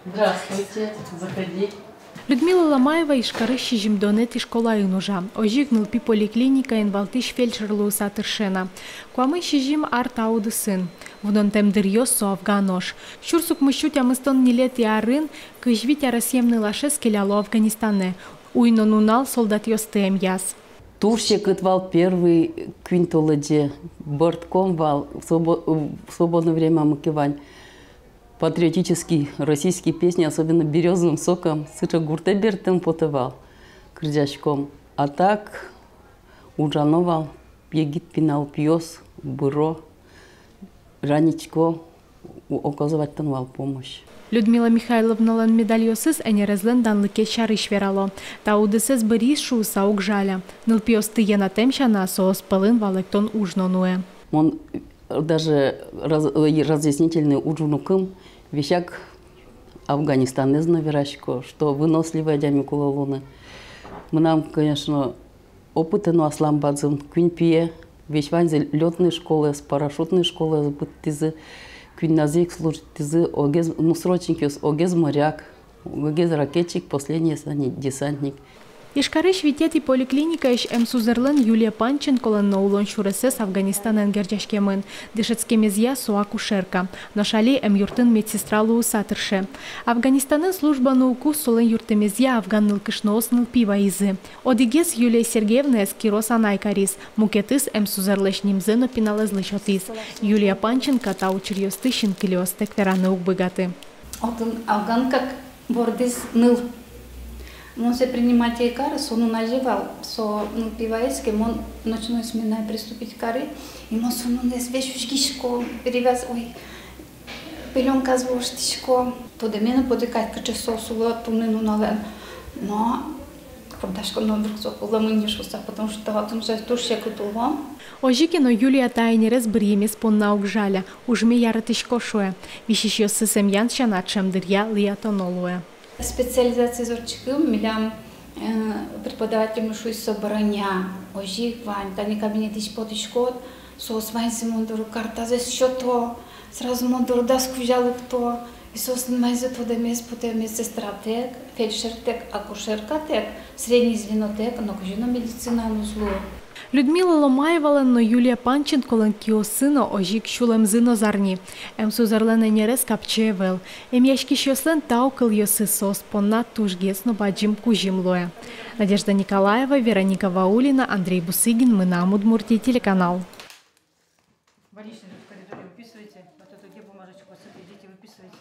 Здравствуйте, заходи. Людмила Ламаева Ишкары шижим донет и школа инужа. Ожигнул пи поликлиника инвалтиш фельдшерлу сатыршена. Куамы шижим артауды сын. Вдон темдырьёс со Афганош. Шурсук мыщут амыстон нилет и арын, кыжвить арасемны лашес келяло Афганистане. Уйно нунал солдат ёстем яс. Турщик отвал первый квинтоладе. Бортком вал в свободное время макивань. Патриотические российские песни, особенно «Березовым соком», «Сыча гурте бертем» потывал крдяшком. А так ужановал, егит пинал пьес, бюро, раничко, оказывать тонвал помощь. Людмила Михайловна лан медальосыз энерезлен данлыке шарыш верало. Таудысыз бырис шууса угжаля. Нылпиосты янатемшана соос пылын валектон ужнонуэ. Он даже разъяснительный ужунукым вещак Афганистан из наверашко, что выносливая дямикула луны. Мы нам, конечно, опыты, но Асламбадзым, Квинпие, вещь ванзе летные школы, парашютные школы, тизы, Квинназик служит, тизы, ну, срочники, огез моряк, огез ракетчик, последний десантник. Ишкары швитет и поликлиника иш эмсузерлен Юлия Панченко лан улон шуресес Афганистан энгерджашкемын. Дышецкемезья суакушерка. Но шали юртын медсестра луусатырше. Афганистанын служба науку солен юртемезья афганныл кышноосныл пива изы. Одигес Юлия Сергеевна эскирос анайкарис. Мукетыс эмсузерлеш нимзено пиналезлышотис. Юлия Панченко таучерьёстышин килиостек вераны укбыгаты. Афган как бордис ныл. Он се принимать и кары, он наживал, со пиваецки, он ночной сменой приступить кары, и он сон здесь вещушкишко перевяз, ой, пеленка звуштишко, то до меня подикать, каче сосуло, тунину нален, но продашко номер сопула мынишуса, потому что там же турше кутуло. Ожикино Юлия Тайнерес бриемес понна угжаля, ужме яратышко шуе, вишишьё сысемьян шаначем дырья лиатонолуе. Специализация зорчиком, милям преподавателям шуйс собрания, ожик вань, тани кабинет ищ потишкот, сос вань симондору карта за счето, сразу мондору даску взяли кто, и сос вань за то демес потом медсестратек, фельдшертек, акушеркатек, средний звенотек, но кожина медицина нузлу. Людмила Ломаева но Юлия Панченко лан киосыно ожик шулем зыно зарни. Эмсузерлен энерес капчевел. Яшки шёслен таукал ёсы сос понна тужгесно баджим кужимлоя. Надежда Николаева, Вероника Ваулина, Андрей Бусыгин, мы на Удмуртии, телеканал. Больничный в коридоре выписывайте, а то где бумажечку, идите выписывайте.